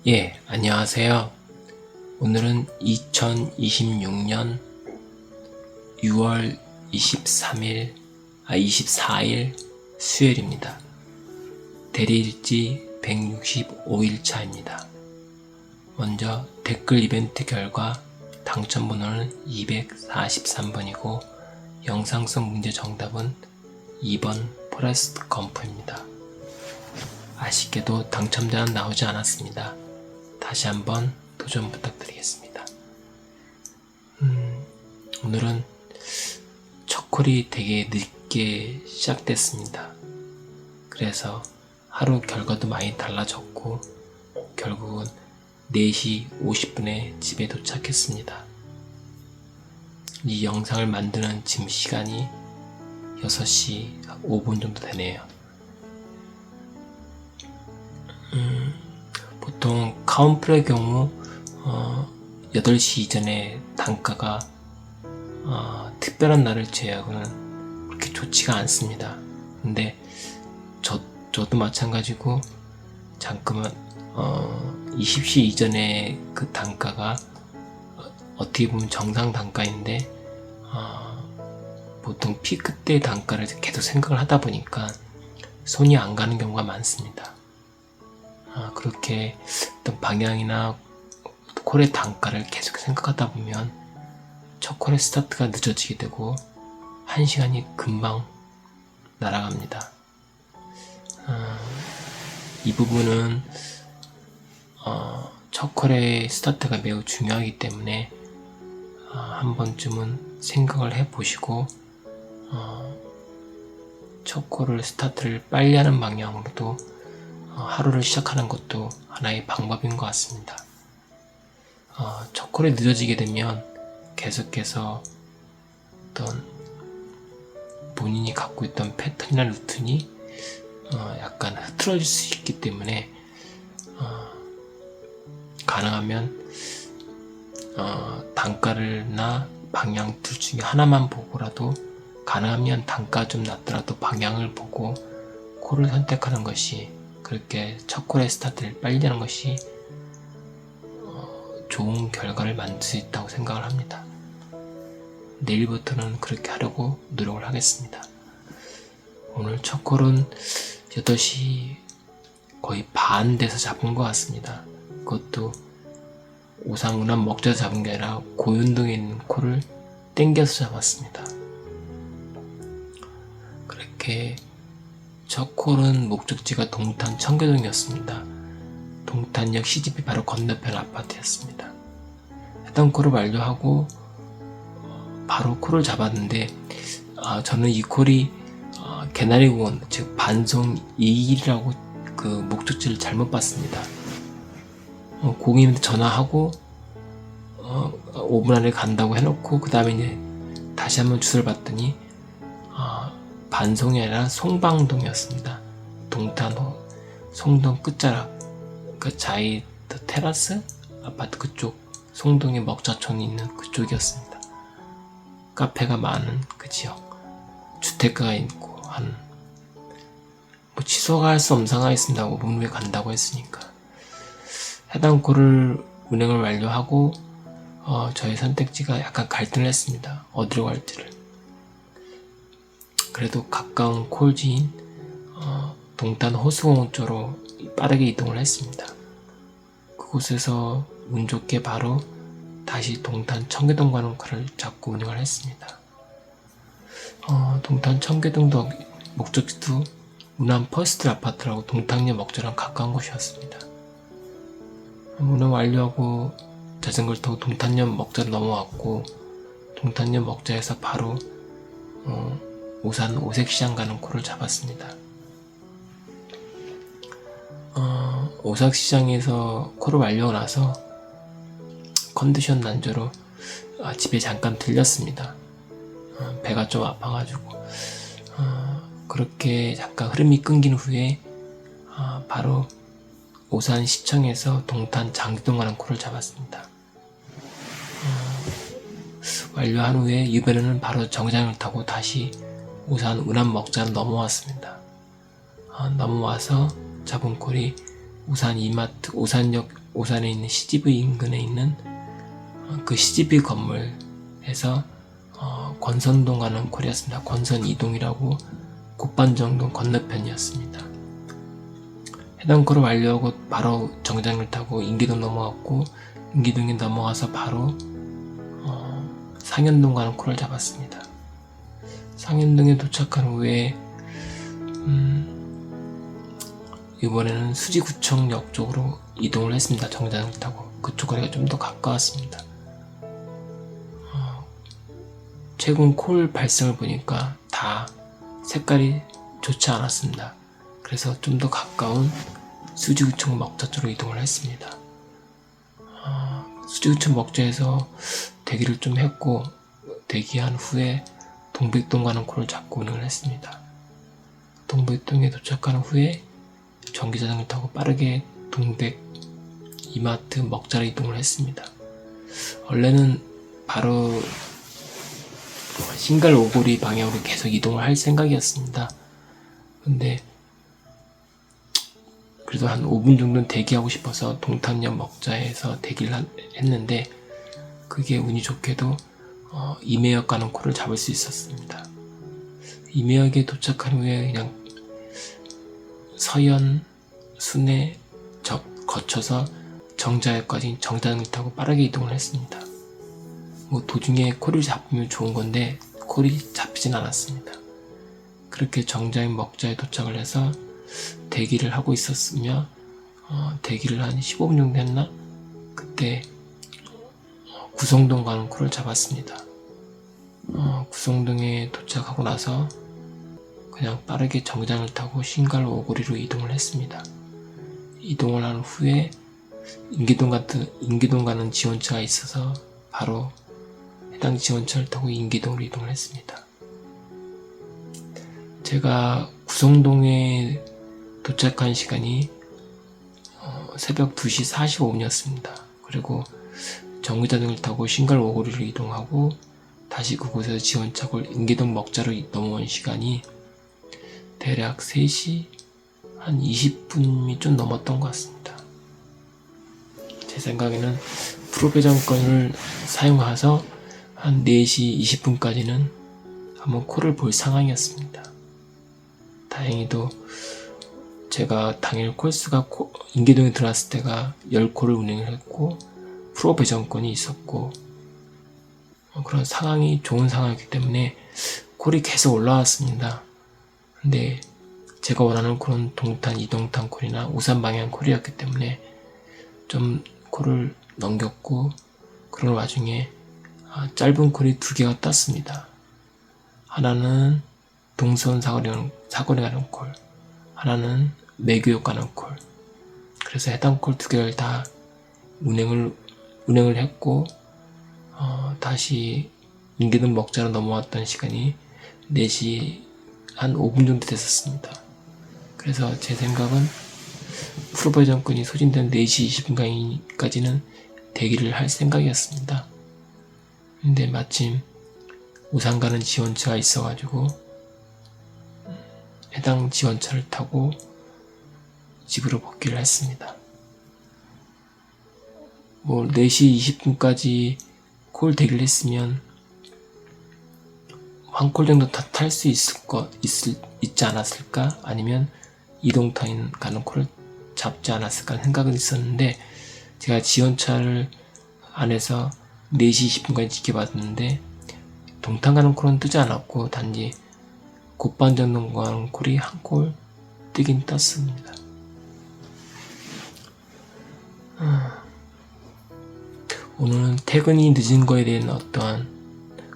예, 안녕하세요. 오늘은 2026년 6월 24일 수요일입니다. 대리일지 165일차입니다. 먼저 댓글 이벤트 결과 당첨번호는 243번이고 영상성 문제 정답은 2번 포레스트 검프입니다. 아쉽게도 당첨자는 나오지 않았습니다. 다시 한번 도전 부탁드리겠습니다. 오늘은 첫 콜이 되게 늦게 시작됐습니다. 그래서 하루 결과도 많이 달라졌고 결국은 4시 50분에 집에 도착했습니다. 이 영상을 만드는 지금 시간이 6시 5분 정도 되네요. 보통 카운플의 경우 8시 이전에 단가가 특별한 날을 제외하고는 그렇게 좋지가 않습니다. 근데 저도 마찬가지고 잠깐만 20시 이전에 그 단가가 어떻게 보면 정상 단가인데 보통 피크 때 단가를 계속 생각을 하다 보니까 손이 안 가는 경우가 많습니다. 그렇게 어떤 방향이나 콜의 단가를 계속 생각하다 보면 첫 콜의 스타트가 늦어지게 되고 1시간이 금방 날아갑니다. 이 부분은 첫 콜의 스타트가 매우 중요하기 때문에 한 번쯤은 생각을 해보시고 첫 콜을 스타트를 빨리 하는 방향으로도 하루를 시작하는 것도 하나의 방법인 것 같습니다. 첫 콜이 늦어지게 되면 계속해서 어떤 본인이 갖고 있던 패턴이나 루틴이 약간 흐트러질 수 있기 때문에 가능하면 단가를나 방향 둘 중에 하나만 보고라도 가능하면 단가 좀 낮더라도 방향을 보고 콜을 선택하는 것이 그렇게 첫 콜의 스타트를 빨리 하는 것이 좋은 결과를 만들 수 있다고 생각을 합니다. 내일부터는 그렇게 하려고 노력을 하겠습니다. 오늘 첫 콜은 8시 거의 반 돼서 잡은 것 같습니다. 그것도 오상운암 먹자서 잡은 게 아니라 고윤동에 있는 콜을 땡겨서 잡았습니다. 그렇게 첫 콜은 목적지가 동탄 청계동이었습니다. 동탄역 CGP 바로 건너편 아파트였습니다. 해당 콜을 완료하고 바로 콜을 잡았는데 저는 이 콜이 개나리공원 즉 반송 2일이라고 그 목적지를 잘못 봤습니다. 고객님한테 전화하고 5분 안에 간다고 해놓고 그 다음에 이제 다시 한번 주소를 봤더니 반송이 아니라 송방동이었습니다. 동탄 송동 끝자락 그 자이드 테라스 아파트 그쪽 송동의 먹자촌이 있는 그쪽이었습니다. 카페가 많은 그 지역 주택가가 있고 취소가 할 수 없는 상황이었습니다. 5분 후에 간다고 했으니까 해당 콜을 운행을 완료하고 저의 선택지가 약간 갈등을 했습니다. 어디로 갈지를. 그래도 가까운 콜지인 동탄 호수공원 쪽으로 빠르게 이동을 했습니다. 그곳에서 운 좋게 바로 다시 동탄 청계동 가는 콜을 잡고 운행을 했습니다. 동탄 청계동도 목적지도 운암 퍼스트 아파트라고 동탄역 먹자랑 가까운 곳이었습니다. 운행 완료하고 자전거를 타고 동탄역 먹자로 넘어왔고 동탄역 먹자에서 바로 오산 오색시장 가는 콜을 잡았습니다. 오색시장에서 콜을 완료하고 나서 컨디션 난조로 집에 잠깐 들렸습니다. 배가 좀 아파가지고 그렇게 잠깐 흐름이 끊긴 후에 바로 오산시청에서 동탄 장지동 가는 콜을 잡았습니다. 완료한 후에 유배로는 바로 정장을 타고 다시 우산 운암 먹자로 넘어왔습니다. 넘어와서 잡은 콜이 우산 이마트, 우산역 오산에 있는 CGV 인근에 있는 그 CGV 건물에서 권선동 가는 콜이었습니다. 권선 이동이라고 곡반정동 건너편이었습니다. 해당 콜을 완료하고 바로 정장을 타고 인기동 넘어갔고, 인기동에 넘어가서 바로 상현동 가는 콜을 잡았습니다. 상현동에 도착한 후에 이번에는 수지구청역 쪽으로 이동을 했습니다. 정장을 타고. 그쪽 거리가 좀 더 가까웠습니다. 최근 콜 발생을 보니까 다 색깔이 좋지 않았습니다. 그래서 좀 더 가까운 수지구청 먹자 쪽으로 이동을 했습니다. 수지구청 먹자에서 대기를 좀 했고, 대기한 후에 동백동 가는 콜을 잡고 운행을 했습니다. 동백동에 도착한 후에 전기자전거 타고 빠르게 동백 이마트 먹자로 이동을 했습니다. 원래는 바로 신갈 오거리 방향으로 계속 이동을 할 생각이었습니다. 근데 그래도 한 5분 정도는 대기하고 싶어서 동탄역 먹자에서 대기를 했는데, 그게 운이 좋게도 임해역 가는 콜을 잡을 수 있었습니다. 임해역에 도착한 후에 그냥 서현, 순회 거쳐서 정자역까지 정자전기 타고 빠르게 이동을 했습니다. 도중에 콜을 잡으면 좋은 건데 콜이 잡히진 않았습니다. 그렇게 정자역 먹자에 도착을 해서 대기를 하고 있었으며, 대기를 한 15분 정도 했나? 그때 구성동 가는 콜을 잡았습니다. 구성동에 도착하고 나서 그냥 빠르게 정장을 타고 신갈 오거리로 이동을 했습니다. 이동을 한 후에 인기동 가는 지원차가 있어서 바로 해당 지원차를 타고 인기동으로 이동을 했습니다. 제가 구성동에 도착한 시간이 새벽 2시 45분이었습니다. 그리고 정류장을 타고 신갈 오거리로 이동하고 다시 그곳에서 지원차고 인기동 먹자로 넘어온 시간이 대략 3시 한 20분이 좀 넘었던 것 같습니다. 제 생각에는 프로배정권을 사용해서 한 4시 20분까지는 한번 콜을 볼 상황이었습니다. 다행히도 제가 당일 콜수가 인계동에 들어왔을 때가 10콜을 운행을 했고 프로배정권이 있었고 그런 상황이 좋은 상황이기 때문에 콜이 계속 올라왔습니다. 근데 제가 원하는 콜은 동탄, 이동탄 콜이나 우산 방향 콜이었기 때문에 좀 콜을 넘겼고, 그런 와중에 짧은 콜이 2개가 떴습니다. 하나는 동선 사거리 가는 콜, 하나는 매교역 가는 콜. 그래서 해당 콜 2개를 다 운행을 했고, 다시 인계동 먹자로 넘어왔던 시간이 4시 한 5분 정도 됐었습니다. 그래서 제 생각은 프로배정권이 소진된 4시 20분까지는 대기를 할 생각이었습니다. 근데 마침 우산 가는 지원차가 있어가지고 해당 지원차를 타고 집으로 복귀를 했습니다. 4시 20분까지 콜 대기를 했으면 한 콜 정도 다 탈 수 있지 않았을까? 아니면 이동탄 가는 콜을 잡지 않았을까 생각은 있었는데, 제가 지원차를 안에서 4시 20분까지 지켜봤는데 동탄 가는 콜은 뜨지 않았고 단지 곡반정동 가는 콜이 한 콜 뜨긴 떴습니다. 오늘은 퇴근이 늦은 거에 대한 어떠한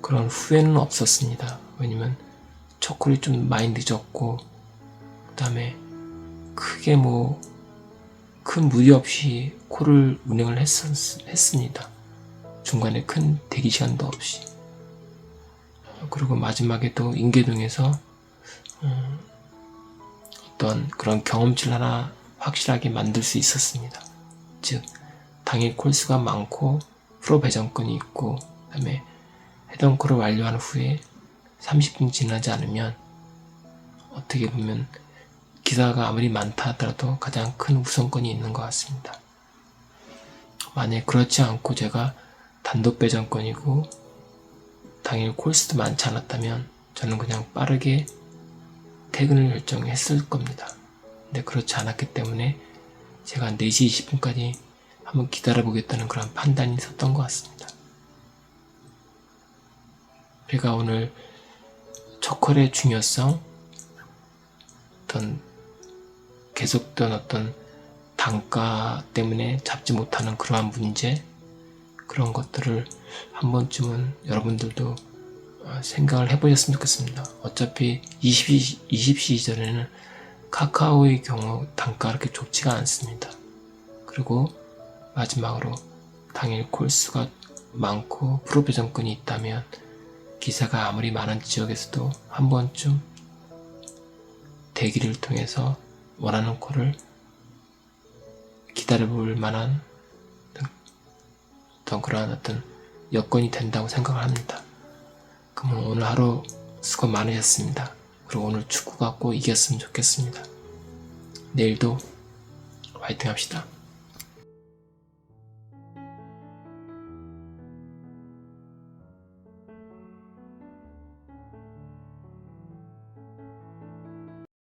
그런 후회는 없었습니다. 왜냐면 첫 콜이 좀 많이 늦었고, 그 다음에 크게 큰 무리 없이 콜을 운행을 했습니다. 중간에 큰 대기 시간도 없이. 그리고 마지막에도 인계동에서 어떤 그런 경험치를 하나 확실하게 만들 수 있었습니다. 즉 당일 콜수가 많고 프로 배정권이 있고, 그 다음에 해당 콜을 완료한 후에 30분 지나지 않으면 어떻게 보면 기사가 아무리 많다 하더라도 가장 큰 우선권이 있는 것 같습니다. 만약에 그렇지 않고 제가 단독 배정권이고 당일 콜수도 많지 않았다면 저는 그냥 빠르게 퇴근을 결정했을 겁니다. 근데 그렇지 않았기 때문에 제가 4시 20분까지 한번 기다려보겠다는 그런 판단이 있었던 것 같습니다. 제가 오늘 초콜의 중요성, 계속된 어떤 단가 때문에 잡지 못하는 그러한 문제, 그런 것들을 한 번쯤은 여러분들도 생각을 해보셨으면 좋겠습니다. 어차피 20시 이전에는 카카오의 경우 단가가 그렇게 좋지가 않습니다. 그리고 마지막으로 당일 콜수가 많고 프로 배정권이 있다면 기사가 아무리 많은 지역에서도 한 번쯤 대기를 통해서 원하는 콜을 기다려볼 만한 그러한 여건이 된다고 생각을 합니다. 그럼 오늘 하루 수고 많으셨습니다. 그리고 오늘 축구가 꼭 이겼으면 좋겠습니다. 내일도 화이팅 합시다.